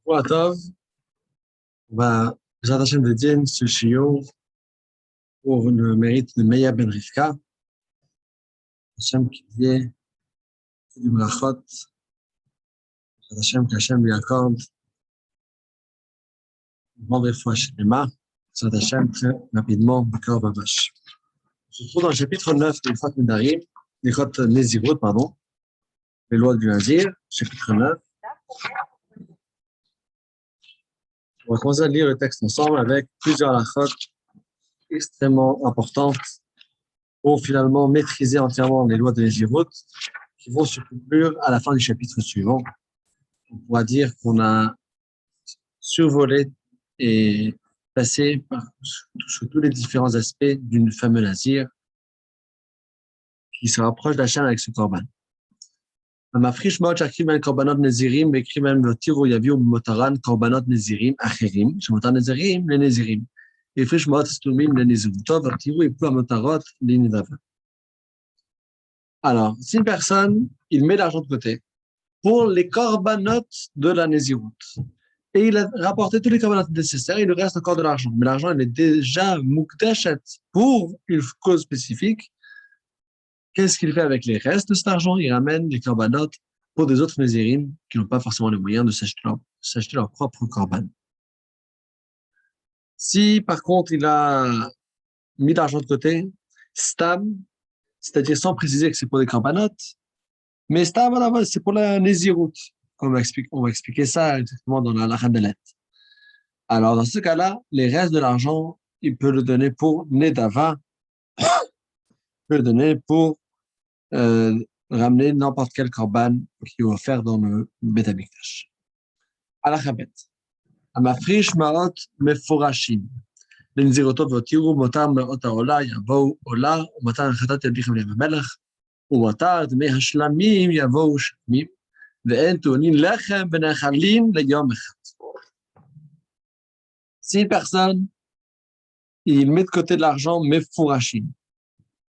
Pour Tov, on va Bezrat de dédier ce shiur pour le mérite de Meya Ben Rivka. Hachem qui dit du brachot, qu'Hachem lui accorde une grande fois chez Lema. Bezrat Hachem très rapidement, Bakar Babash. On se trouve dans le chapitre 9 de l'Ilchot Nedarim, l'Ilchot Nezirut, pardon, les lois du Nazir, chapitre 9. On va commencer à lire le texte ensemble avec plusieurs halachot extrêmement importantes pour finalement maîtriser entièrement les lois de Nezirut qui vont se conclure à la fin du chapitre suivant. On pourra dire qu'on a survolé et passé sur tous les différents aspects d'une fameuse Nazir qui se rapproche d'Hachem avec ce korban. המפריש מאוד שהקריב בין קורבנות נזירים והקריב בין והותירו יביאו במותרן קורבנות נזירים אחרים, שמותר נזירים לנזירים. והפריש מאוד סתומים לנזירותו והותירו יפלו המותרות לנדבה. Alors, si une personne, il met l'argent de côté pour les corbanotes de la nésiroute, et il a rapporté tous les corbanotes nécessaires, il lui reste encore de l'argent. Mais l'argent, il est déjà mukdashet pour une cause spécifique. Qu'est-ce qu'il fait avec les restes de cet argent? Il ramène les corbanotes pour des autres nézirim qui n'ont pas forcément les moyens de s'acheter leur propre corban. Si, par contre, il a mis l'argent de côté, stam, c'est-à-dire sans préciser que c'est pour des corbanotes, mais stam, voilà, c'est pour la néziroute. On va expliquer ça exactement dans la Chadelet. Alors, dans ce cas-là, les restes de l'argent, il peut le donner pour Nedava, il peut le donner pour ramener n'importe quel korban qui est offert dans le Beth Amikdash. Alachabet. Amafrish ma'ot meforashim. לנזירותו והותירו מותר מאות העולה יבואו עולה ומותר החטאת ידיכם לים המלך ומותר דמי השלמים יבואו שלמים ואין טעונים לחם ונאכלים ליום אחד. Si une personne il met de côté de l'argent meforashim,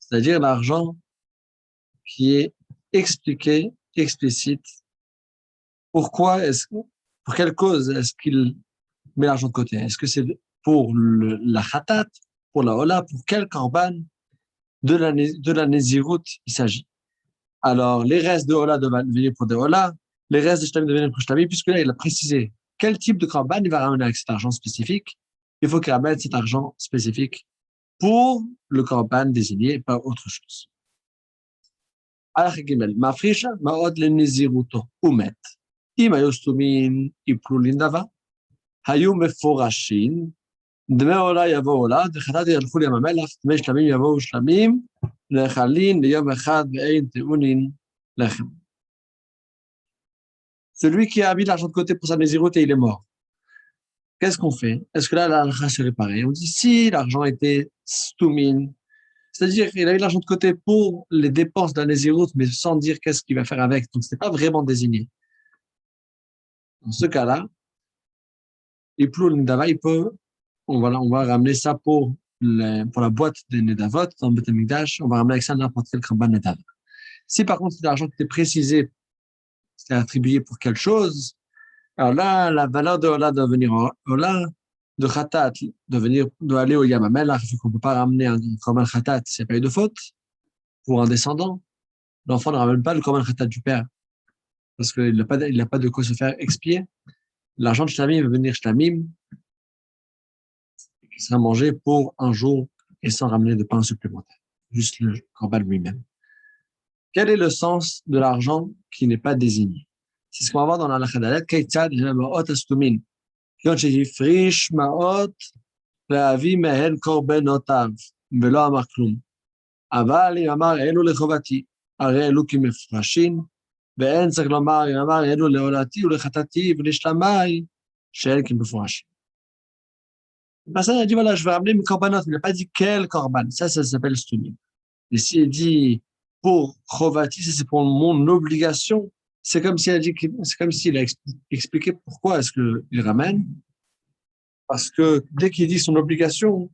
c'est-à-dire l'argent qui est expliqué, explicite. Pour quelle cause est-ce qu'il met l'argent de côté? Est-ce que c'est pour la khatat, pour la hola, pour quel korban de la néziroute il s'agit? Alors, les restes de hola doivent venir pour des hola, les restes de shtamim doivent venir pour shtamim, puisque là, il a précisé quel type de korban il va ramener avec cet argent spécifique. Il faut qu'il ramène cet argent spécifique pour le korban désigné, pas autre chose. הלכה ג' מפריש מאוד לנזירותו ומת. אם היו סתומים יפלו לנדבה, היו מפורשים, דמי עולה יבואו עולה, וחטאת ילכו לים המלח, דמי שלמים יבואו שלמים, נאכלים ליום אחד ואין טעונים לחם. Celui qui a mis l'argent de côté pour sa nésiroute et il est mort. Qu'est-ce qu'on fait? Est-ce que là, l'argent s'est réparé? On dit si l'argent était stoumin, c'est-à-dire qu'il a mis l'argent de côté pour les dépenses d'un nésiroute, mais sans dire qu'est-ce qu'il va faire avec. Donc, ce n'est pas vraiment désigné. Dans ce cas-là, on va ramener ça pour la boîte des Nedavot, dans le Beth Amikdash, on va ramener avec ça n'importe quel korban Nedav. Si par contre, c'est l'argent qui était précisé, c'était attribué pour quelque chose, alors là, la valeur de Ola doit venir Ola, de Khatat, doit aller au Yam HaMelach, vu qu'on ne peut pas ramener un korban Khatat, c'est pas eu de faute, pour un descendant. L'enfant ne ramène pas le korban Khatat du père, parce qu'il n'a pas de quoi se faire expier. L'argent de Shlamim va venir Shlamim, qui sera mangé pour un jour et sans ramener de pain supplémentaire, juste le korban lui-même. Quel est le sens de l'argent qui n'est pas désigné? C'est ce qu'on va voir dans la Chadelet, Keitzad Ma'ot Astumin. Quand j'ai frish ma'ot, להביא מהן קורבנותיו, ולא אמר כלום. אבל אם אמר אלו לחובתי, הרי אלו כמפרשים, ואין צריך לומר, אם אמר אלו לעולתי ולחטאתי ולשלמי, שאין כמפרשים. Le passage a dit, voilà, je vais ramener mes corbanotes, mais il n'a pas dit quel korban. Ça s'appelle stumim. Et s'il dit pour chovati, c'est pour mon obligation, c'est comme s'il a expliqué pourquoi est-ce qu'il ramène. Parce que dès qu'il dit son obligation,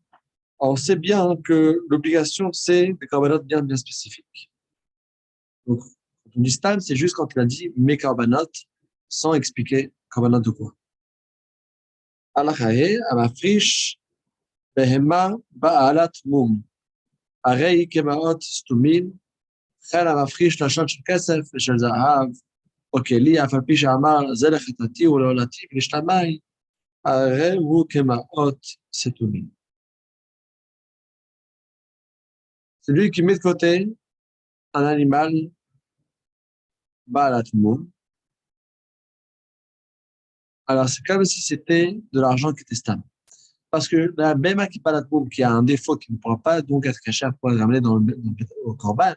on sait bien que l'obligation, c'est des corbanotes bien, bien spécifiques. Donc, quand on dit stam, c'est juste quand il a dit mes corbanotes, sans expliquer corbanotes de quoi. הלכה המפריש בהמה בעלת מום, הרי כמאות סתומים, וכן המפריש לשון של כסף ושל זהב, או כלי, אף על פי שאמר זה לחטאתי ולעולתי ולשלמי, הרי הוא כמאות סתומים. Celui qui met de côté un animal בעלת מום, alors c'est comme si c'était de l'argent qui était stable. Parce que la béma qui parle de qui a un défaut qui ne pourra pas donc être caché pour être ramené au corban,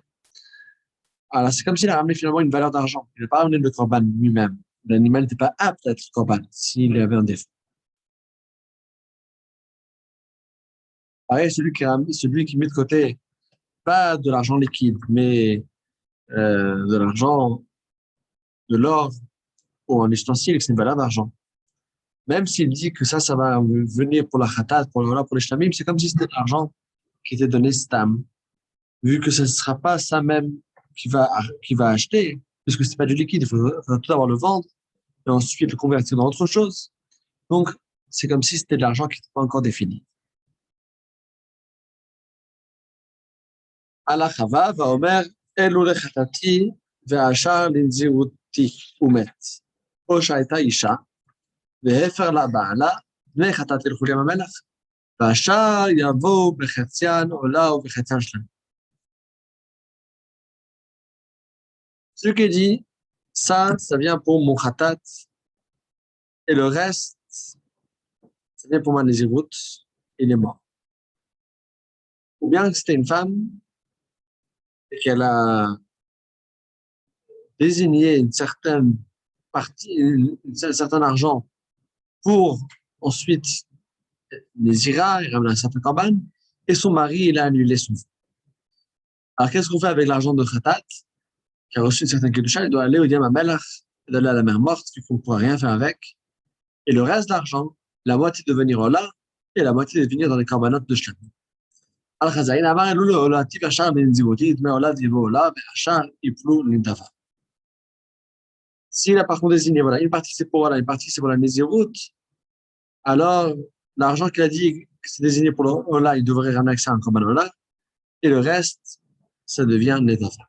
alors c'est comme s'il a ramené finalement une valeur d'argent. Il n'a pas ramené le corban lui-même. L'animal n'était pas apte à être corban s'il avait un défaut. Pareil, celui qui met de côté pas de l'argent liquide, mais de l'argent, de l'or ou un ustensile, c'est une valeur d'argent. Même s'il dit que ça va venir pour la khatat, pour les shlamim, c'est comme si c'était de l'argent qui était donné stam. Vu que ce ne sera pas ça même qui va acheter, puisque c'est pas du liquide, il faut tout d'abord le vendre, et ensuite le convertir dans autre chose. Donc, c'est comme si c'était de l'argent qui n'était pas encore défini. Allah chava va omer, elu lechatati, ve'ashar linziruti umet. O shaita isha, והפר לה בעלה, בני חטאת ילכו לים המלח, והשאר יבואו בחציין עולה ובחציין שלם. Celui qui dit, ça vient pour mon khatat, et le reste, ça vient pour ma nézirout, il est mort. Ou bien que c'était une femme, et qu'elle a désigné une certaine partie, un certain argent pour ensuite Nézira, il ramène un certain corban, et son mari, il a annulé son vœu. Alors, qu'est-ce qu'on fait avec l'argent de Khatat, qui a reçu une certaine kedusha? Il doit aller au Yam HaMelach, d'aller à la mer morte, qu'on ne pourra rien faire avec, et le reste de l'argent, la moitié de venir au là, et la moitié de venir dans les corbanotes de Shlam. Al-Khazaïn, Amar, Eloul, Olati, Vachar, Ben Zivoti, mais Olad, Yivo, Ola, Vachar, Iplou, Lindafa. S'il a par contre désigné, voilà, une partie c'est pour Ola, une partie c'est pour la Nézirut, alors, l'argent qu'il a dit que c'est désigné pour le Ola, il devrait ramener accès à un korban Ola, et le reste, ça devient Netafa.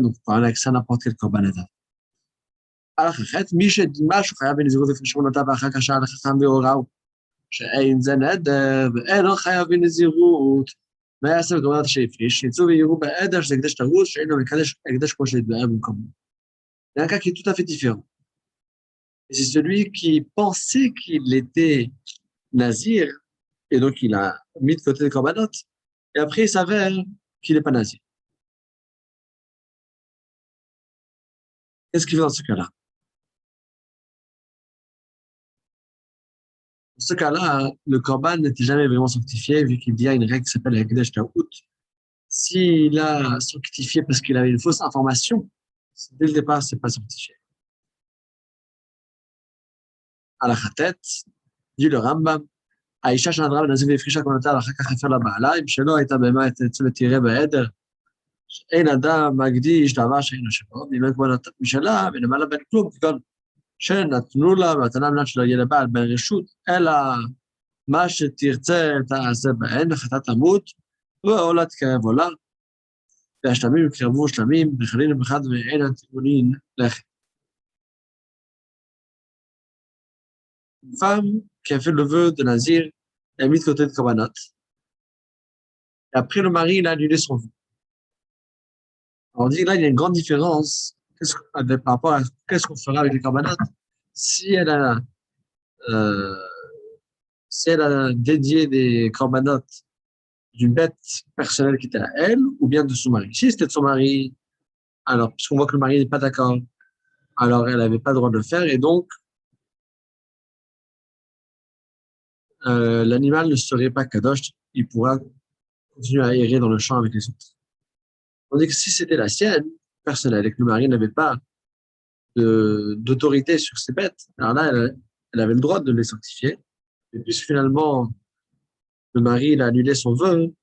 Donc, pour ramener accès à n'importe quel korban Netafa. Alors, מי שדימה שהוא חייב בנזירות לפני שהוא נטע ואחר כך שאל לחכם והוראו, שאין זה נדר ואין חייב בנזירות, מה יעשה בקורבנות שהפריש, שיצאו ויראו בעדר שזה הקדש תרוץ, שאין לו הקדש כמו שהתבאר במקומו. Il y a un cas qui est tout à fait différent. Et c'est celui qui pensait qu'il était nazir, et donc il a mis de côté les corbanotes, et après il s'avère qu'il n'est pas nazir. Qu'est-ce qu'il fait dans ce cas-là? Dans ce cas-là, le korban n'était jamais vraiment sanctifié, vu qu'il y a une règle qui s'appelle Hekdesh Ta'ut. S'il a sanctifié parce qu'il avait une fausse information, dès le départ, c'est pas sanctifié. À la khatet, dit le Rambam, האישה שנדרה בנזיר והפרישה כהונתה ואחר כך הפר לבעלה, אם שלא הייתה בהמה ותראה בעדר, אין אדם מקדיש דבר שאינו שלו, ואם אין כהונת משלה, ולמעלה בין כלום, כגון שנתנו לה מתנה מנת שלא יהיה לבעל בין רשות, אלא מה שתרצה תעשה בהן, וחטאת תמות, ועולה תקרב עולה, והשלמים יקרבו שלמים, וחלין ובחד ואין התיקונין לכת. Une femme qui a fait le vœu de Nazir, elle a mis de côté de Korbanot. Et après, le mari, il a annulé son vœu. On dit là, il y a une grande différence par rapport à qu'est-ce qu'on fera avec les Korbanot si elle a, euh, si elle a dédié des Korbanot d'une bête personnelle qui était à elle ou bien de son mari. Si c'était de son mari, alors, puisqu'on voit que le mari n'est pas d'accord, alors elle n'avait pas le droit de le faire et donc, l'animal ne serait pas kadosh, il pourra continuer à errer dans le champ avec les autres. Tandis que si c'était la sienne, personnelle, et que le mari n'avait pas d'autorité sur ses bêtes, alors là, elle avait le droit de les sanctifier. Et puis finalement, le mari il a annulé son vœu,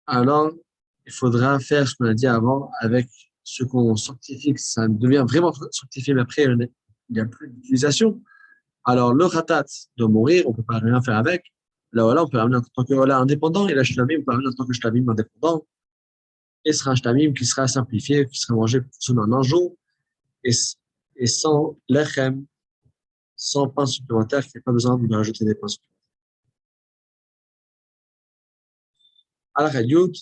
alors il faudra faire ce qu'on a dit avant avec ce qu'on sanctifie, que ça devient vraiment sanctifié, mais après, il n'y a plus d'utilisation. Alors, le khatat doit mourir, on ne peut pas rien faire avec. Là, voilà, on peut ramener en tant que voilà, indépendant, et la shlamim, on peut ramener en tant que shlamim indépendant. Et ce sera un shlamim qui sera simplifié, qui sera mangé seulement un jour, et, et sans lechem, sans pain supplémentaire, il n'y a pas besoin de rajouter des pains supplémentaires. Alors, Yud,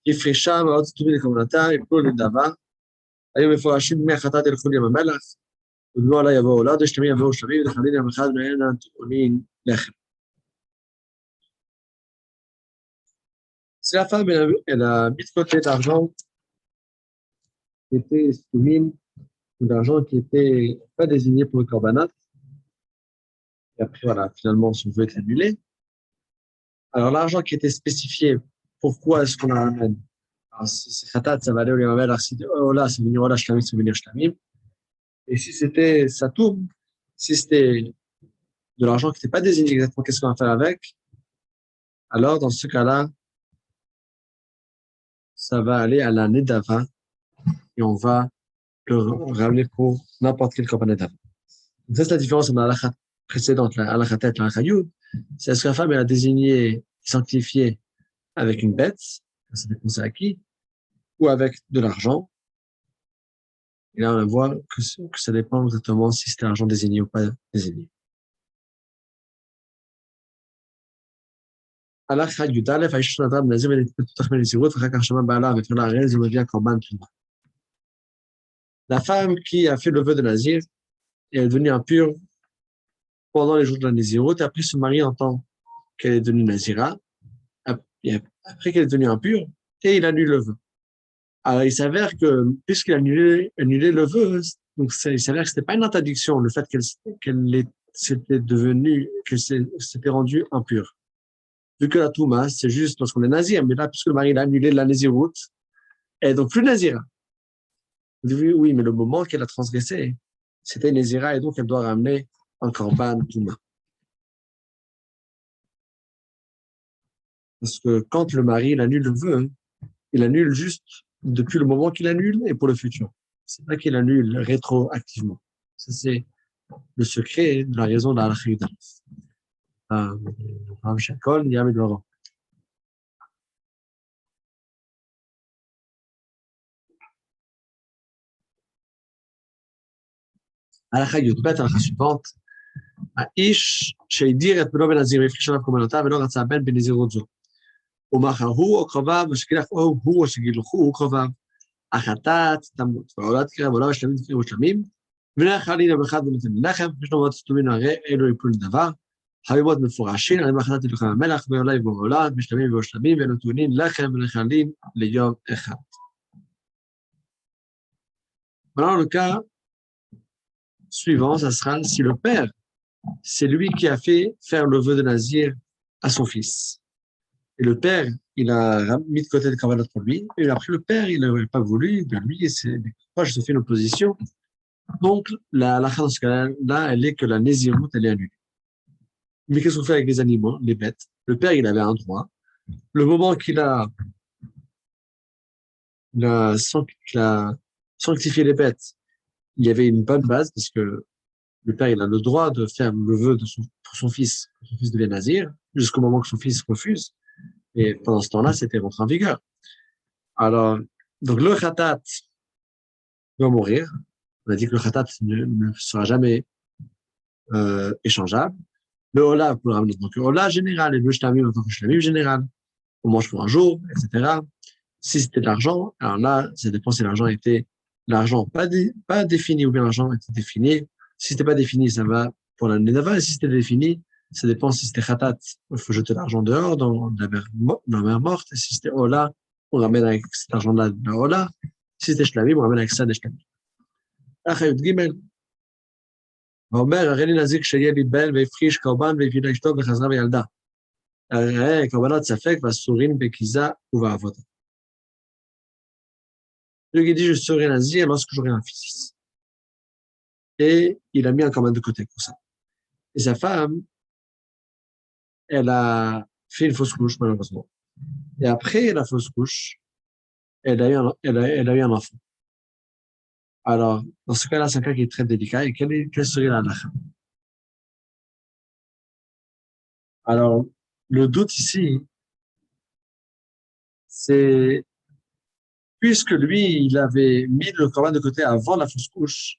יפרישה ועוד סתומים לכוונתה, יפלו לדבר, היו מפורשים מהחטאת ילכו לים המלח, ובנו עלי יבואו עולד, ושלמים יבואו שלמים, וחלין יום אחד מהנה טעונים לחם. Si la femme, elle a mis de côté d'argent qui était soumine, ou d'argent qui était pas désigné pour le korbanat, et après, voilà, finalement, son vœu est annulé. Alors, l'argent qui était spécifié, pourquoi est-ce qu'on la ramène? Alors, si c'est khatat, ça va aller au limamel, alors si oh là, c'est venir, oh là, shlamim, c'est venir shlamim. Et si c'était satoum, si c'était de l'argent qui n'était pas désigné exactement qu'est-ce qu'on va faire avec, alors dans ce cas-là, ça va aller à la nedava et on va le ramener pour n'importe quel korban nedava. Donc ça, c'est la différence entre la halakha précédente, la halakha tête, la halakha yud. C'est est-ce que la femme, elle a désigné, sanctifié avec une bête, ça dépend c'est à qui, ou avec de l'argent. Et là, on voit que ça dépend exactement si c'était l'argent désigné ou pas désigné. הלכה י"א, האיש של אדם נזיר ונתפתח מנזירות, ואחר כך שמע בעלה ותפנה לארז ומביא קורבן תרומה. La femme qui a fait le vœu de Nazir est devenue impure pendant les jours de la Nézirut, et après son mari entend qu'elle est devenue Nazira, après qu'elle est devenue impure, et il annule le vœu. Alors il s'avère que, puisqu'il a annulé le vœu, donc il s'avère que c'était pas une interdiction, le fait qu'elle s'était devenue, qu'elle s'était rendue impure. Vu que la Touma, c'est juste lorsqu'on est nazir, mais là, puisque le mari a annulé la Néziroute, elle est donc plus nazira. Oui, mais le moment qu'elle a transgressé, c'était Nézira, et donc elle doit ramener un korban Touma. Parce que quand le mari il annule le vœu, il annule juste depuis le moment qu'il annule et pour le futur. C'est pas qu'il annule rétroactivement. Ça, c'est le secret de la raison de la halakha. ההלכה י"ב, ההלכה suivante, האיש שהדיר את בנו בנזיר והפריש עליו קורבנותיו ולא רצה בן בנזירות זו. ומאחר הוא או קרוביו, ושגילח או הוא או שגילחו קרוביו, החטאת תמות, והעולה תקרב, עולה ושלמים תקרב ושלמים, ונאכל לי יום אחד ונותן לחם, יש לו מאוד סתומים הרי אלו יפלו לדבר, חביבות מפורשים, אני מחטאתי לכם המלח, ועולה יבוא עולה, בשלמים ובשלמים, ואלו טעונים לחם ונחלים ליום אחד. Maintenant, le cas suivant, ça sera si le père, c'est lui qui a fait faire le vœu de Nazir à son fils. Et le père, il a mis de côté le korbanot pour lui, et après le père, il n'avait pas voulu, ben lui, c'est proche se fait une opposition. Donc, la halakha dans ce cas-là, elle est que la Nézirut, elle est annulée. Mais qu'est-ce qu'on fait avec les animaux, les bêtes? Le père, il avait un droit. Le moment qu'il a sanctifié les bêtes, il y avait une bonne base, parce que le père, il a le droit de faire le vœu pour son fils, que son fils devienne nazir, jusqu'au moment que son fils refuse. Et pendant ce temps-là, c'était rentré en vigueur. Alors, donc le khatat doit mourir. On a dit que le khatat ne sera jamais échangeable. Le hola, pour le ramener, donc le hola général et le shtamim en tant que shtamim général. On mange pour un jour, etc. Si c'était de l'argent, alors là, ça dépend si l'argent était l'argent pas défini ou bien l'argent était défini. Si c'était pas défini, ça va pour la nedava. Et si c'était défini, ça dépend si c'était khatat, il faut jeter l'argent dehors dans la mer morte. Et si c'était hola, on ramène avec cet argent-là de la hola. Si c'était shlamim, on ramène avec ça des shlamim. אחרי י"ג, ואומר, הרי לי נזיק שיהיה לי בן והפריש קורבן והביא לאשתו וחזרה וילדה. הרי קורבנות ספק ואסורים בקיזה ובעבודה. Lui qui dit, je serai nazir lorsque j'aurai un fils. Et il a mis un corban de côté pour ça. Et sa femme, elle a fait une fausse couche, malheureusement. Et après la fausse couche, elle a eu un enfant. Alors, dans ce cas-là, c'est un cas qui est très délicat. Et quelle serait la halakha? Alors, le doute ici, c'est puisque lui, il avait mis le corban de côté avant la fausse couche,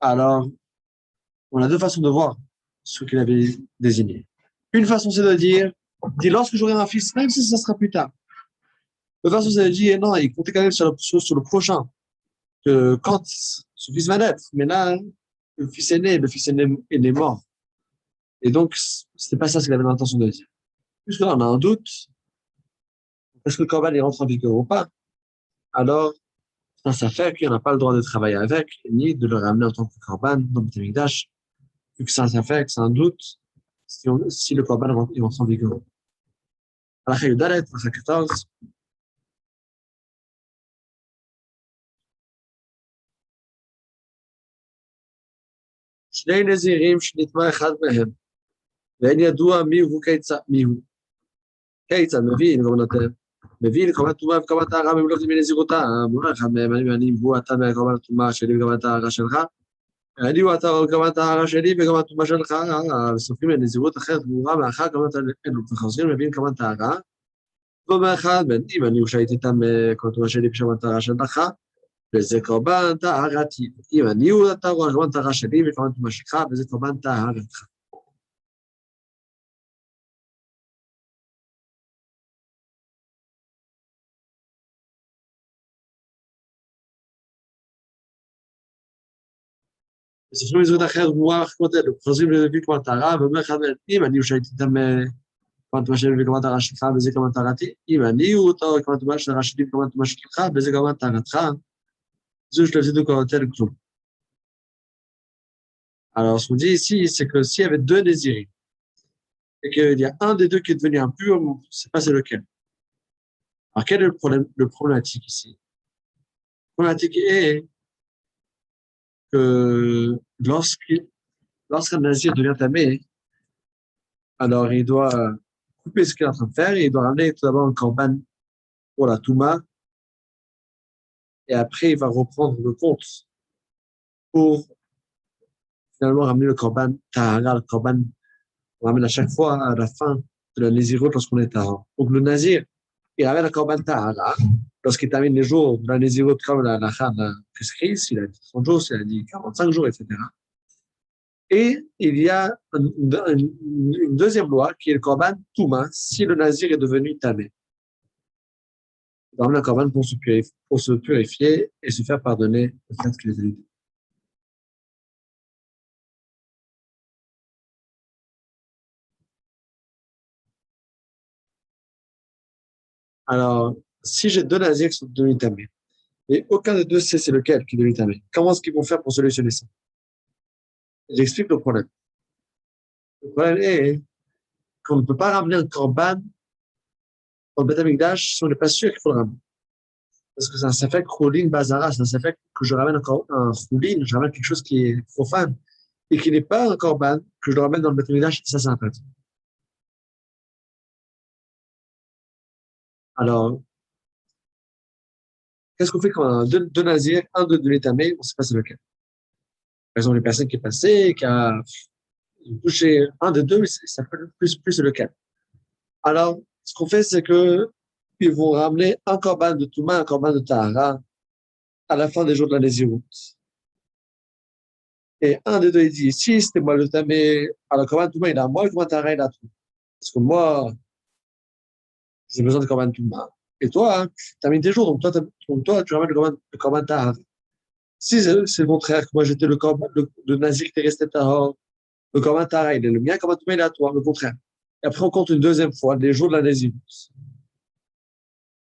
alors on a deux façons de voir ce qu'il avait désigné. Une façon, c'est de dire, dit lorsque j'aurai un fils, même si ça sera plus tard. L'autre façon, c'est de dire, non, il comptait quand même sur le prochain, que quand ce fils va naître, mais là, le fils aîné est né mort. Et donc, c'était pas ça ce qu'il avait l'intention de dire. Puisque là, on a un doute, est-ce que le corban il rentre en vigueur ou pas? Alors, ça fait qu'il n'a pas le droit de travailler avec, ni de le ramener en tant que corban dans le Mikdash, vu que ça fait que c'est un doute si le corban il rentre en vigueur. הלכה י"ד, הלכה 14, שני נזירים שנטמע אחד מהם, ואין ידוע מי הוא. כיצד מביא לקורבן טומאה וקורבן טהרה במלוא ימי נזירותם, אומר אחד מהם, אני הוא אתה מקורבן הטומאה שלי וקורבן הטהרה שלך, אני הוא אתה קורבן הטהרה שלי וקורבן הטומאה שלך, וסופרים לנזירות אחרת ברורה מאחר קורבן אלו, וחוזרים מביאים קורבן טהרה, ואומר אחד, אם אני שהייתי איתם קורבן הטומאה שלי וקורבן הטהרה שלך, וזה קורבן טהרתי. אם אני הוא אתה קורבן טהרה שלי וקורבן הטומאה שלך, וזה קורבן טהרתך. וסופרים לזהות אחרת ברורה מחכות אלו, חוזרים להביא קורבן טהרה, ואומר אחד מהם, אם אני הוא שהייתי איתם קורבן הטומאה שלי וקורבן הטהרה שלך, וזה קורבן טהרתי, אם אני הוא אותו קורבן הטומאה שלי וקורבן הטומאה שלך, וזה קורבן טהרתך, זו שלב de קורבן כלום. Alors, ce qu'on dit ici, c'est que s'il y avait deux désirés, et qu'il y a un des deux qui est devenu impur, on ne sait pas c'est lequel. Alors, quel est le problématique ici? Le problématique est que lorsqu'un nazir devient tamé, alors il doit couper ce qu'il est en train de faire et il doit ramener tout d'abord un corban pour la touma et après il va reprendre le compte pour finalement ramener le corban tahara, le corban on ramène à chaque fois à la fin de la Nézirut lorsqu'on est tahara. Donc le nazir, il ramène le corban tahara lorsqu'il termine les jours de la Nézirut comme la halakha prescrit, s'il a dit 30 jours, s'il a dit 45 jours, etc. Et il y a une deuxième loi qui est le corban touma si le nazir est devenu tamé. Il ramène le corban pour se purifier et se faire pardonner le fait qu'il est élu. Alors, si j'ai deux nazirs qui sont devenus tamés, et aucun des deux sait c'est lequel qui est devenu tamé, comment est-ce qu'ils vont faire pour solutionner ça? J'explique le problème. Le problème est qu'on ne peut pas ramener un corban dans le Beth Amikdash si on n'est pas sûr qu'il faut le ramener. Parce que ça fait Choulin Bazara, ça fait que je ramène encore un Choulin, je ramène quelque chose qui est profane et qui n'est pas un corban, que je le ramène dans le Beth Amikdash, ça c'est interdit. Alors, qu'est-ce qu'on fait quand on a deux nazirs, un de l'étamé, on ne sait pas c'est lequel. Par exemple, les personnes qui est passée, qui a touché un des deux, mais ça peut plus lequel. Alors, ce qu'on fait, c'est que ils vont ramener un corban de Touma, un corban de Tahara à la fin des jours de la Nézirut. Et un des deux, il dit, si c'était moi le tamé, alors le corban de Touma, il a moi, le corban de Tahara, il a toi. Parce que moi, j'ai besoin de corban de Touma. Et toi, tu as mis tes jours, donc toi, tu ramènes le corban de Tahara. Si c'est le contraire, que moi j'étais le corban, le nazir qui est resté Tahara, le corban de Tahara, il est le mien, le corban de Touma, il est à toi, le contraire. Et après, on compte une deuxième fois, les jours de la Nézirut.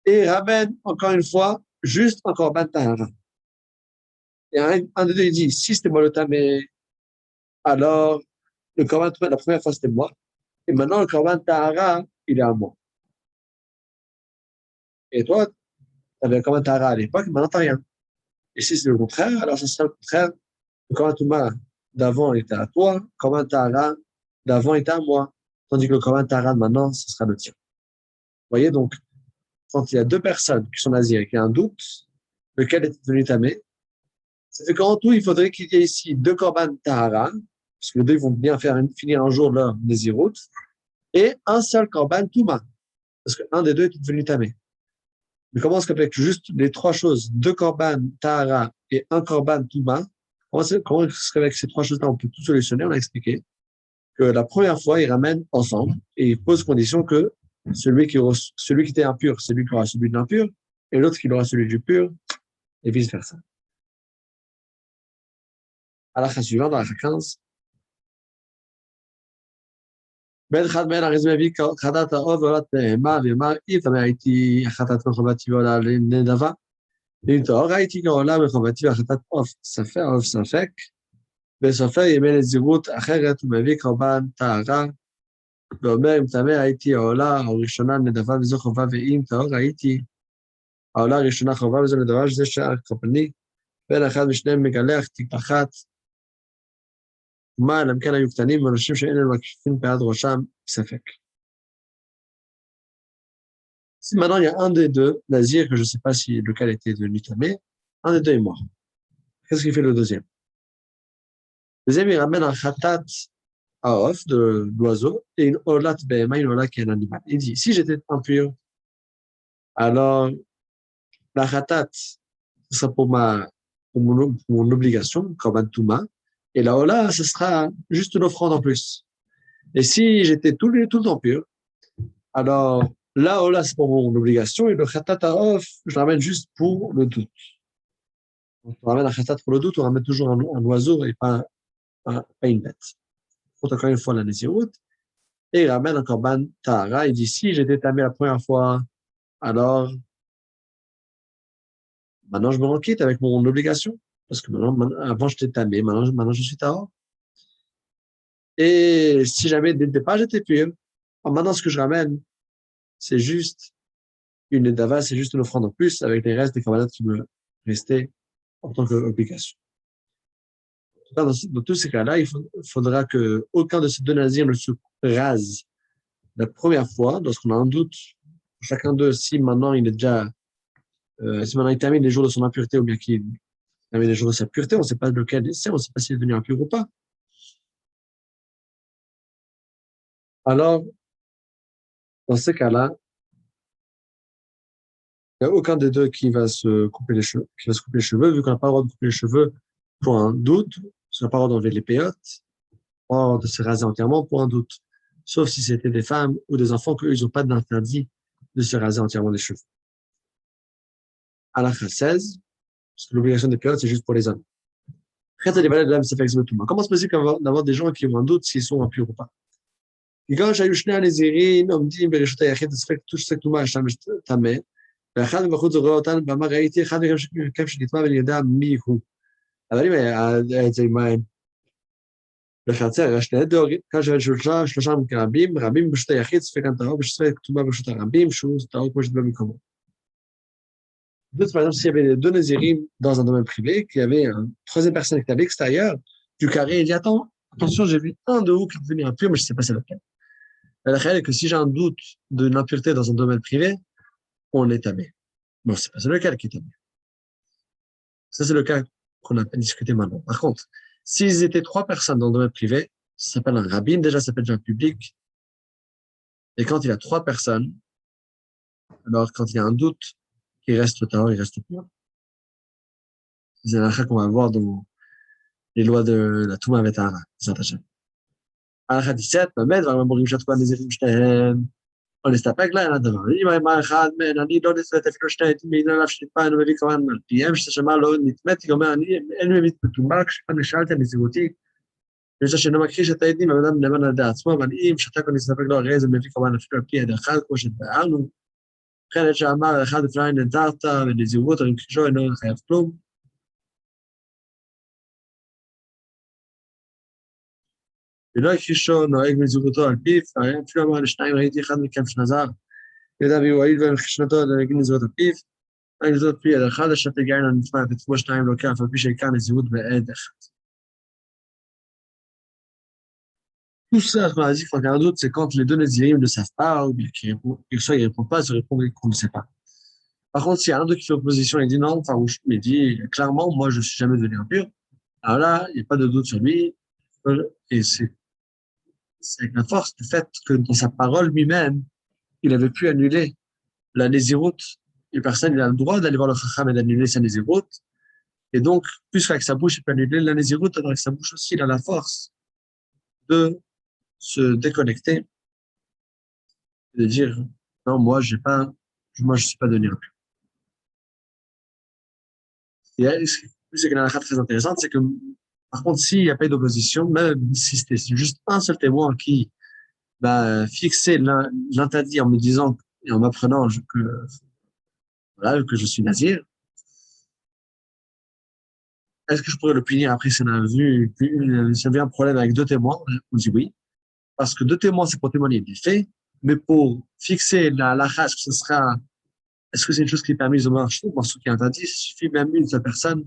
Et ramène encore une fois juste un corban tahara. Et un des deux, il dit, si c'était moi le tamé, alors le corban tahara, la première fois c'était moi, et maintenant le corban tahara, il est à moi. Et toi, tu avais un corban tahara à l'époque, maintenant tu n'as rien. Et si c'est le contraire, alors ça sera le contraire. Le corban tahara d'avant était à toi, le corban tahara d'avant était à moi. Tandis que le corban tahara de maintenant, ce sera le tien. Vous voyez donc, quand il y a deux personnes qui sont nazirs et qu'il y a un doute, lequel est devenu tamé, ça fait qu'en tout, il faudrait qu'il y ait ici deux korban tahara, parce que les deux vont bien finir un jour leur Nézirut, et un seul Korban Touma, parce qu'un des deux est devenu tamé. Mais comment est-ce qu'avec juste les trois choses, deux Korban Tahara et un Korban Touma, comment est-ce qu'avec ces trois choses-là, on peut tout solutionner? On a expliqué que la première fois, ils ramènent ensemble et ils posent condition que celui qui était impur, c'est lui qui aura celui de l'impur, et l'autre qui aura celui du pur, et vice-versa. À la fin suivante, dans la fin 15, Ben Khad Ben Arizme Vik Khadat Aov Olat Behema Vemar If Amaiti Khatat Mechovati Vola Nedava אם טהור ראיתי כעולם מחובתי והחלטת עוף ספר עוף ספק, בסופר ימי נזירות אחרת ומביא קורבן טהרה, ואומר אם טמא הייתי העולה הראשונה נדבה וזו חובה, ואם טהור הייתי העולה הראשונה חובה וזו נדבה שזה שער קורבני, בין אחד משניהם מגלח תיק אחת, מה אלא כן היו קטנים ואנשים שאין להם מקשיפים פעד ראשם ספק. Si maintenant il y a un des deux, Nazir, que je ne sais pas si lequel était devenu tamé, un des deux est mort. Qu'est-ce qu'il fait le deuxième? Le deuxième, il ramène un khatat à off de l'oiseau et une olat behema, une olat qui est un animal. Il dit, si j'étais impur, alors la khatat, ce sera pour mon obligation, korban touma, et la ola, ce sera juste une offrande en plus. Et si j'étais tout le temps pur, alors la ola, c'est pour mon obligation, et le khatat à off, je ramène juste pour le doute. Quand on ramène un khatat pour le doute, on ramène toujours un oiseau et pas une bête. Encore une fois la Nézirut, et il ramène un korban tahara. Il dit, si j'étais tamé la première fois, alors maintenant je me rends quitte avec mon obligation, parce que avant j'étais tamé, maintenant je suis tahor. Et si jamais dès le départ j'étais pur, alors maintenant ce que je ramène, c'est juste une nedava, c'est juste une offrande en plus avec les restes des korbanot qui me restaient en tant qu'obligation. Dans tous ces cas-là, il faudra que aucun de ces deux nazirs ne se rase la première fois, lorsqu'on a un doute, chacun d'eux, si maintenant il est déjà, si maintenant il termine les jours de son impureté ou bien qu'il termine les jours de sa pureté, on ne sait pas lequel c'est, on ne sait pas s'il est devenu impur ou pas. Alors, dans ces cas-là, il n'y a aucun des deux qui va se couper les cheveux, vu qu'on n'a pas le droit de couper les cheveux pour un doute, on n'a pas le droit d'enlever les péotes, pas le droit de se raser entièrement pour un doute, sauf si c'était des femmes ou des enfants qu'eux, ils n'ont pas d'interdit de se raser entièrement les cheveux. À la 16, parce que l'obligation des périodes, c'est juste pour les hommes. Comment c'est possible d'avoir des gens qui ont un doute s'ils sont impurs ou pas? בגלל שהיו שני הנזירים עומדים ברשות היחיד, הספק טומאה שם טמא, ואחד מבחוץ רואה אותן ואמר ראיתי אחד מכם שנטמא ואני יודע מי הוא. אבל אם היה את זה עם בחצר, שני דורים, כאן שווה שלושה רבים ברשות היחיד, ספק טהור וספק טומאה ברשות הרבים, שהוא טהור כמו שדבר במקומו. Par exemple, s'il y avait deux Nézirim dans un domaine privé, qu'il y avait une troisième personne qui était à l'extérieur du carré, il dit, attention, j'ai vu un de vous qui est devenu impur, mais je ne sais pas c'est lequel. La réalité est que si j'ai un doute de l'impureté dans un domaine privé, on est tamé. Bon, c'est pas lequel qui est tamé. Ça, c'est le cas qu'on a discuté maintenant. Par contre, s'ils étaient trois personnes dans le domaine privé, ça s'appelle un rabbin, déjà, ça s'appelle déjà un public. Et quand il y a trois personnes, alors quand il y a un doute, il reste tahor, il reste pur. C'est la qu'on va voir dans les lois de la Touma Vetara. הלכה 17, באמת, והרבה אומרים שהתקופה נזירים שניהם, או נסתפק להם הדבר. אם אמר אחד מן, אני לא נצמאת אפילו שני עדים מעיד עליו שנטמא, אני מביא כמובן על פיהם, ששמע לא נטמאתי, אומר, אין מביא בטומאה, כשפעם נשאלתי על נזירותי, ויש שאינו מכחיש את העדים, האדם נאמן על דעת עצמו, אבל אם שתק או נסתפק לו, הרי זה מביא כמובן אפילו על פי עד אחד, כמו שתבארנו. וכן, את שאמר, אחד בפני נדרת, ונזירות, או מכחישו, אינו חייב כלום. ולא הכחישו נוהג מזוגתו על פיו, אפילו אמר לשניים, ראיתי אחד מכם שנזר, ידע ויועיל ומכשנתו להגיד נזירות על פיו, נזירות פי עד אחד, אשר תגעין הנטמא וכתבו שניים לוקח, על פי שעיקר נזירות בעד אחד. Tout ça, ce qu'on a dit, quand il y a un doute, c'est quand les deux nazirim ne savent pas, ou bien soit ils répondent pas, soit ils répondent qu'on ne sait pas. Par contre, s'il y a un d'eux qui fait opposition et dit non, enfin, il dit clairement, moi, je suis jamais devenu impur, alors là, il n'y a pas de doute sur lui, Et c'est avec la force du fait que dans sa parole lui-même, il avait pu annuler la Néziroute. Et personne n'a le droit d'aller voir le Chacham et d'annuler sa Néziroute. Et donc, puisqu'avec sa bouche, il peut annuler la Néziroute, alors avec sa bouche aussi, il a la force de se déconnecter et de dire, non, moi, je suis pas donné un peu. Et c'est qu'il y a une halakha très intéressante, c'est que, par contre, s'il n'y a pas d'opposition, même si c'était juste un seul témoin qui, fixait l'interdit en me disant et en m'apprenant voilà, que je suis nazir, est-ce que je pourrais le punir après si on a vu, s'il y avait un problème avec deux témoins? On dit oui. Parce que deux témoins, c'est pour témoigner des faits, mais pour fixer la race, ce sera, est-ce que c'est une chose qui est permise au marché, ou ce qui est interdit? Il suffit même une seule personne.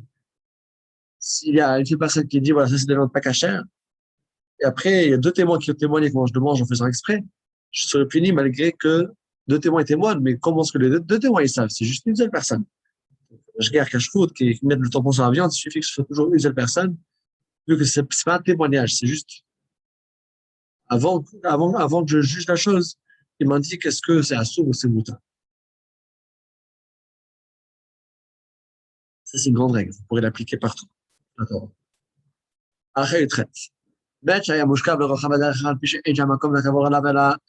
S'il y a une seule personne qui dit, voilà, ça c'est des viandes pas cachères, et après, il y a deux témoins qui ont témoigné que moi je le mange en faisant exprès, je serai puni malgré que deux témoins témoignent, mais comment est-ce que les deux témoins ils savent? C'est juste une seule personne. Je garde cache-foot qui met le tampon sur la viande, il suffit que ce soit toujours une seule personne, vu que c'est pas un témoignage, c'est juste avant que je juge la chose, il m'a dit qu'est-ce que c'est assourd ou c'est mouton. Ça, c'est une grande règle. Vous pourrez l'appliquer partout. Attends. Après, il traite. בעת שהיה מושקע ברוחב הדרך על פי שאין שם מקום לקבור עליו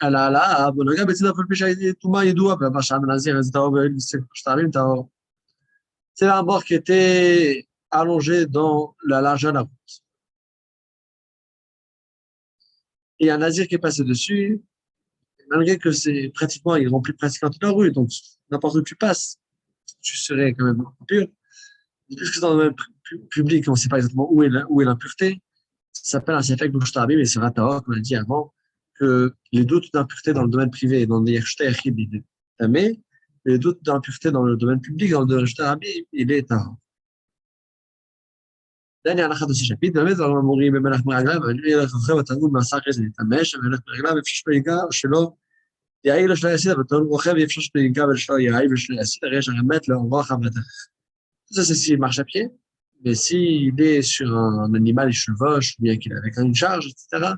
אלא עליו, ונוגע בצדו על פי שהטומאה ידועה, ומה שהמנזיר איזה טהור שתעלים טהור. C'est un bord qui était allongé dans la largeur de la route. Et un nazir qui est passé dessus, malgré que c'est pratiquement, il remplit pratiquement toute la rue, donc n'importe où tu passes, tu serais quand même pur. Puisque dans le domaine public, on ne sait pas exactement où est l'impureté, ça s'appelle un sefek b'ushtabim, et c'est Ratao, comme on a dit avant, que les doutes d'impureté dans le domaine privé et dans les yershta yachid, il est tamé, et les doutes d'impureté dans le domaine public, dans le domaine yershta il est tahor. Dernier halakha de ce chapitre, באמת על המורים במלך מרגליו, ואני אלך רוכב התרגום מעשר כזה להתאמש, המלך מרגליו, אפשר שלא ייגע שלא יעיל או שלא יסיד, אבל תרגום רוכב, אפשר שלא ייגע ושלא יעיל ושלא יסיד, הרי יש הרמת לאורח הדרך. Ça, c'est s'il marche à pied. Mais s'il est sur un animal, il chevauche, bien qu'il est avec une charge, etc.,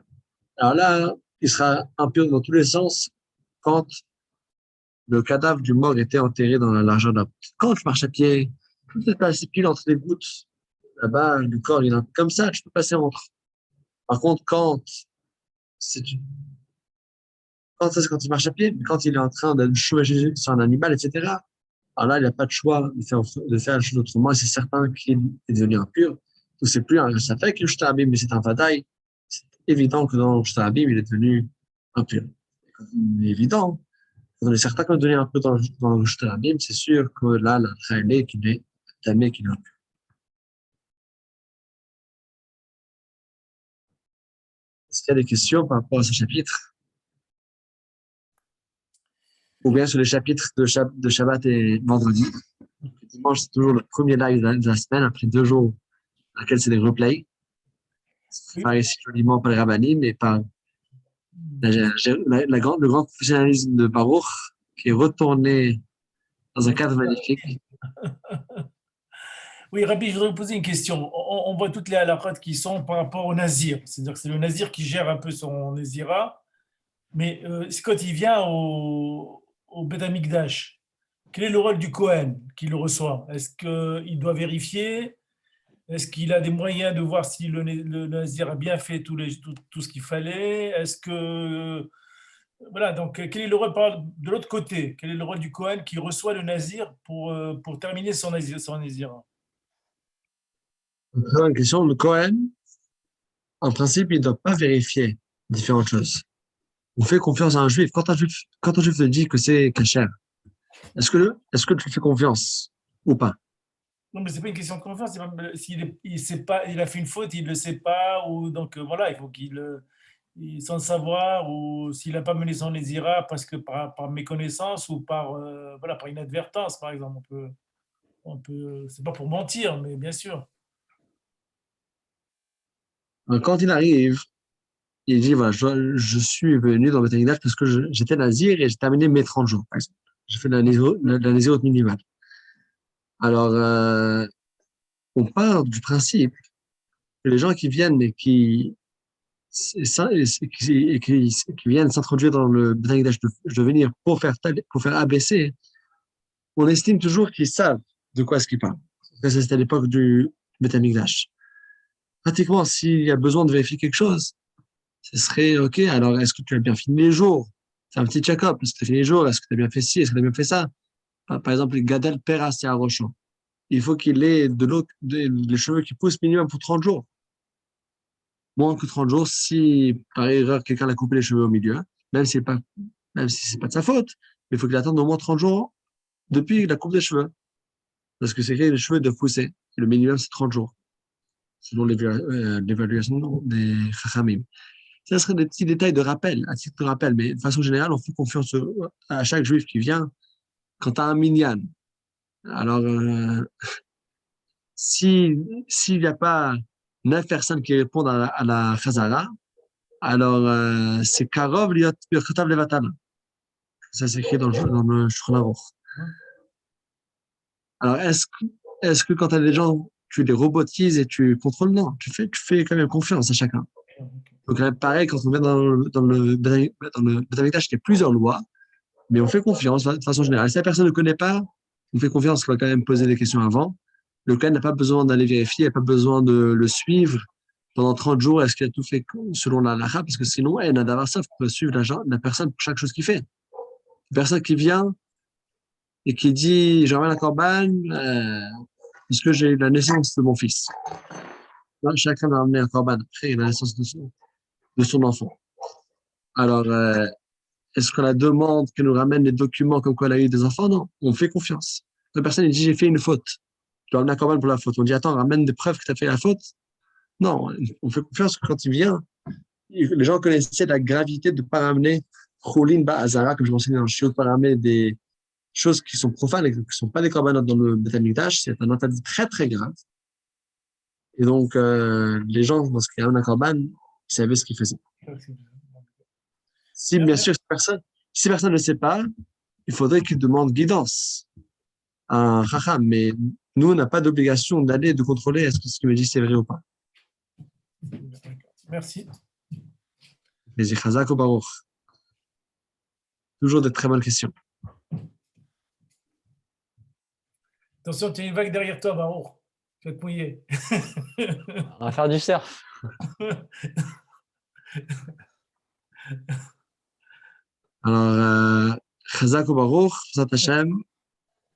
alors là, il sera impur dans tous les sens quand le cadavre du mort était enterré dans la largeur de la route. Quand tu marches à pied, tout est passé pile entre les gouttes. Là-bas, le corps, il est comme ça, tu peux passer entre. Par contre, c'est quand il marche à pied, mais quand il est en train de chevaucher sur un animal, etc., alors là, il n'a pas de choix de faire la chose autrement, et c'est certain qu'il est devenu impur. Donc, c'est plus un safek, le shtabim, mais c'est un vadaï. C'est évident que dans le shtabim, il est devenu impur. C'est évident. Quand on est certain qu'on est devenu impur dans le shtabim, c'est sûr que là, la traînée qu'il est tamé, qu'il est impur. Est-ce qu'il y a des questions par rapport à ce chapitre? Ou bien sur les chapitres de Shabbat et vendredi? Dimanche, c'est toujours le premier live de la semaine, après 2 jours, dans lesquels c'est des replays. C'est pas ici joliment par les rabbinim, mais par le grand professionnalisme de Baruch, qui est retourné dans un cadre magnifique. Oui, Rabbi, je voudrais vous poser une question. On voit toutes les halakhot qui sont par rapport au nazir. C'est-à-dire que c'est le nazir qui gère un peu son nazira. Mais c'est quand il vient au Beth Amikdash, quel est le rôle du Kohen qui le reçoit? Est-ce qu'il doit vérifier? Est-ce qu'il a des moyens de voir si le nazir a bien fait tout ce qu'il fallait? Est-ce que voilà, donc quel est le rôle de l'autre côté? Quel est le rôle du Kohen qui reçoit le nazir pour terminer son nazir? Très bonne question. Le Cohen, en principe, il ne doit pas vérifier différentes choses. On fait confiance à un juif. Quand un juif te dit que c'est kasher, est-ce que tu fais confiance ou pas? Non, mais c'est pas une question de confiance. Il sait pas, il a fait une faute, il le sait pas, ou donc voilà, il faut sans savoir, ou s'il n'a pas mené son Nézira parce que par méconnaissance ou voilà, par inadvertance, par exemple. C'est pas pour mentir, mais bien sûr. Donc, quand il arrive, il dit, voilà, je suis venu dans le Beth parce que j'étais nazir et j'ai terminé mes 30 jours, par exemple. J'ai fait la naziroute minimale. Alors, on part du principe que les gens qui viennent et qui qui viennent s'introduire dans le Beth Amikdash de venir pour faire ABC, on estime toujours qu'ils savent de quoi est-ce qu'ils parlent. C'était à l'époque du Beth Amikdash. Pratiquement, s'il y a besoin de vérifier quelque chose, ce serait OK, alors est-ce que tu as bien fini les jours? C'est un petit check-up. Est-ce que tu as fini les jours? Est-ce que tu as bien fait ci? Est-ce que tu as bien fait ça? Par exemple, Gadel Peras et Arrochon. Il faut qu'il ait les cheveux qui poussent minimum pour 30 jours. Moins que 30 jours, si par erreur quelqu'un a coupé les cheveux au milieu, même si c'est pas de sa faute, mais il faut qu'il attende au moins 30 jours depuis la coupe des cheveux. Parce que c'est que les cheveux doivent pousser. Le minimum, c'est 30 jours, selon l'évaluation des Chachamim. Ça serait des petits détails de rappel, à titre de rappel, mais de façon générale, on fait confiance à chaque juif qui vient. Quand tu as un minyan, alors s'il n'y a pas 9 personnes qui répondent à la Chazara, alors c'est Karov liot Birchotav Levatal. Ça s'écrit dans le Shulchan Aruch. Alors est-ce que quand tu as des gens, tu les robotises et tu contrôles? Non, tu fais quand même confiance à chacun. Donc là, pareil, quand on vient dans le Beth Amikdash, il y a plusieurs lois, mais on fait confiance de façon générale. Si la personne ne connaît pas, on fait confiance qu'on va quand même poser des questions avant. Le cas n'a pas besoin d'aller vérifier, il n'a pas besoin de le suivre pendant 30 jours. Est-ce qu'il a tout fait selon la halakha? Parce que sinon, il y a Nadavarsav qui peut suivre la personne pour chaque chose qu'il fait. Une personne qui vient et qui dit je ramène un corban parce que j'ai la naissance de mon fils. Là, chacun a ramené un corban après la naissance de son enfant. Alors, est-ce qu'on la demande qu'elle nous ramène les documents comme quoi elle a eu des enfants? Non, on fait confiance. La personne il dit j'ai fait une faute. Tu dois ramener un corban pour la faute. On dit attends, ramène des preuves que tu as fait la faute. Non, on fait confiance que quand il vient, les gens connaissaient la gravité de ne pas ramener Choulin Ba'azara, comme je mentionnais dans le chiot, de ne pas ramener des choses qui sont profanes et qui ne sont pas des corbanotes dans le Beth Amikdash. C'est un interdit très très grave. Et donc, les gens, lorsqu'ils ramènent un corban, ils savaient ce qu'ils faisaient. Si bien sûr, si personne ne le sait pas, il faudrait qu'il demande guidance à un Chacham. Mais nous, on n'a pas d'obligation d'aller de contrôler est-ce que ce qu'il me dit c'est vrai ou pas. Merci. Mais Chazak ou Baruch. Toujours de très bonnes questions. Attention, tu as une vague derrière toi, Baruch. Tu vas te mouiller. On va faire du surf. Alors, Chazak ou Baruch, Zat Hashem.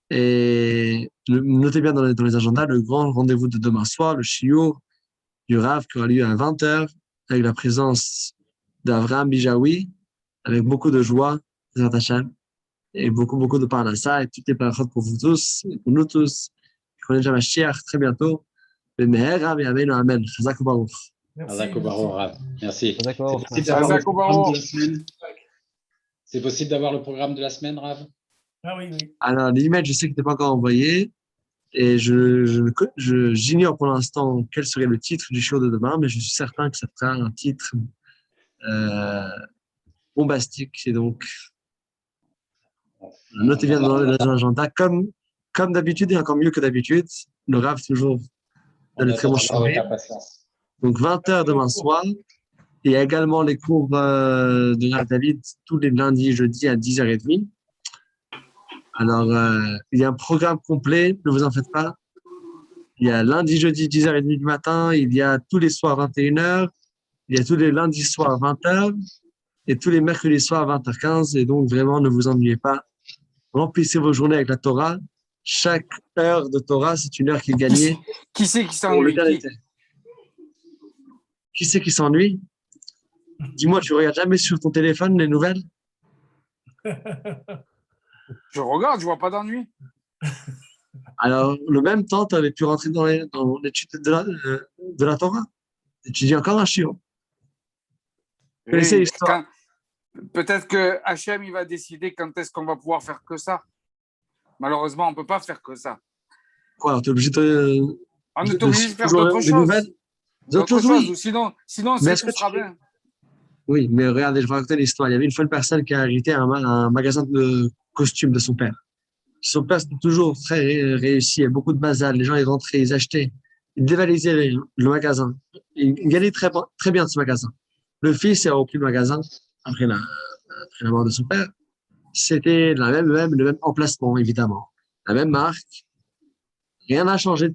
Et notez bien dans les agendas le grand rendez-vous de demain soir, le shiur du Rav qui aura lieu à 20h avec la présence d'Avraham Bijawi, avec beaucoup de joie, Zat Hashem, et beaucoup de parnassa et toutes les parachotes pour vous tous, et pour nous tous. Prenez déjà ma chière très bientôt. Le meher Rav et Amen, Amen. Chazak ou Baruch. Chazak ou Baruch, Rav. Merci. C'est possible d'avoir le programme de la semaine, Rav? Ah oui, oui. Alors, l'email, je sais qu'il n'est pas encore envoyé. Et j'ignore pour l'instant quel serait le titre du show de demain, mais je suis certain que ça sera un titre bombastique. Et donc, notez bien dans l'agenda, comme d'habitude et encore mieux que d'habitude. Le Rav toujours dans les très bons shows. Donc, 20h demain soir. Il y a également les cours de Rav David tous les lundis, jeudis à 10h30. Alors, il y a un programme complet, ne vous en faites pas. Il y a lundi, jeudi, 10h30 du matin. Il y a tous les soirs, 21h. Il y a tous les lundis soirs, 20h. Et tous les mercredis soirs, 20h15. Et donc, vraiment, ne vous ennuyez pas. Remplissez vos journées avec la Torah. Chaque heure de Torah, c'est une heure qui est gagnée. Qui c'est qui s'ennuie? Qui c'est qui s'ennuie? Dis-moi, tu regardes jamais sur ton téléphone les nouvelles? Je regarde, je vois pas d'ennui. Alors, le même temps, tu avais pu rentrer dans l'étude de la Torah. Étudier encore un chiot. Oui, peut-être que Hachem, il va décider quand est-ce qu'on va pouvoir faire que ça. Malheureusement, on ne peut pas faire que ça. Quoi, tu es obligé de... On est obligé de faire d'autres choses. D'autres choses, oui. Sinon Mais tout sera bien. Oui, mais regardez, je vais raconter l'histoire. Il y avait une fois une personne qui a hérité un magasin de costumes de son père. Son père, c'était toujours très réussi. Il y a beaucoup de bazar. Les gens, ils rentraient, ils achetaient. Ils dévalisaient le magasin. Ils gagnaient très bien de ce magasin. Le fils a repris le magasin après la mort de son père. C'était le même emplacement, évidemment. La même marque. Rien n'a changé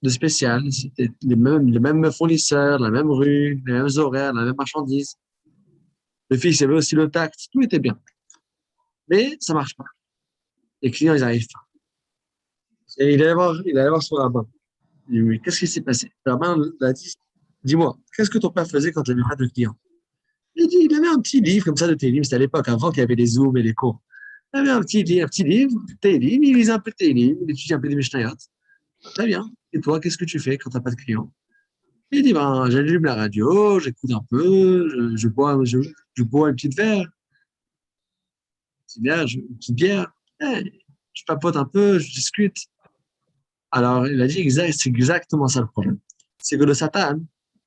de spécial. C'était les mêmes fournisseurs, la même rue, les mêmes horaires, la même marchandise. Le fils avait aussi le tact. Tout était bien. Mais ça marche pas. Les clients, ils arrivent pas. Et il allait voir son rabbin. Il lui dit, mais qu'est-ce qui s'est passé? Le rabbin lui a dit, dis-moi, qu'est-ce que ton père faisait quand il n'avait pas de clients? Il dit, il avait un petit livre comme ça de Télim. C'était à l'époque, avant qu'il y avait les Zooms et les cours. Il avait un petit livre, Télim. Il lisait un peu Télim, il étudiait un peu des Mishnayot. Très bien. Et toi, qu'est-ce que tu fais quand tu n'as pas de clients? Il dit, ben, j'allume la radio, j'écoute un peu, je bois une petite verre, une petite bière, je papote un peu, je discute. Alors, il a dit, c'est exactement ça le problème. C'est que le Satan,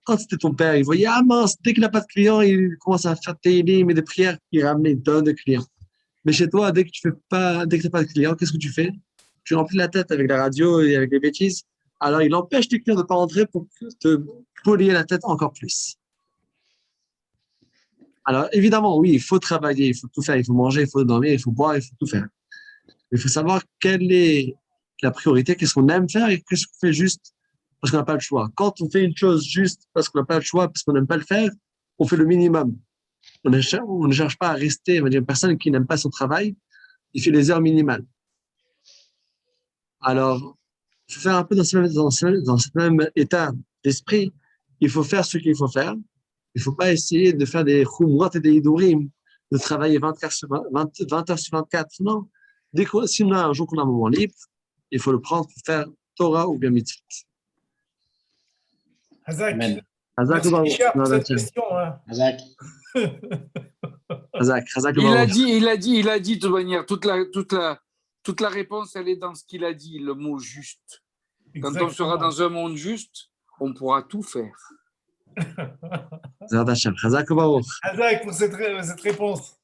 quand c'était ton père, il voyait, ah mince, dès qu'il n'a pas de clients, il commence à faire des lignes et des prières qui ramenent une tonne de clients. Mais chez toi, dès que tu n'as pas de clients, qu'est-ce que tu fais? Tu remplis la tête avec la radio et avec les bêtises. Alors, il empêche tes clients de ne pas entrer pour te polier la tête encore plus. Alors, évidemment, oui, il faut travailler, il faut tout faire, il faut manger, il faut dormir, il faut boire, il faut tout faire. Il faut savoir quelle est la priorité, qu'est-ce qu'on aime faire et qu'est-ce qu'on fait juste parce qu'on n'a pas le choix. Quand on fait une chose juste parce qu'on n'a pas le choix, parce qu'on n'aime pas le faire, on fait le minimum. On ne cherche pas à rester, on va dire, une personne qui n'aime pas son travail, il fait les heures minimales. Alors, il faut faire un peu dans ce même état d'esprit. Il faut faire ce qu'il faut faire. Il ne faut pas essayer de faire des khumrot et des hidurim, de travailler 20 heures sur 24. Non. Si on a un jour qu'on a un moment libre, il faut le prendre pour faire Torah ou bien mitzvot. Hazak, Amen. Hazak, merci Richard pour cette tiens. question. Hein. Hazak. Hazak, Il a dit de toute manière, toute la réponse, elle est dans ce qu'il a dit, le mot juste. Quand on sera dans un monde juste, on pourra tout faire. Hazak, Hazak pour cette réponse.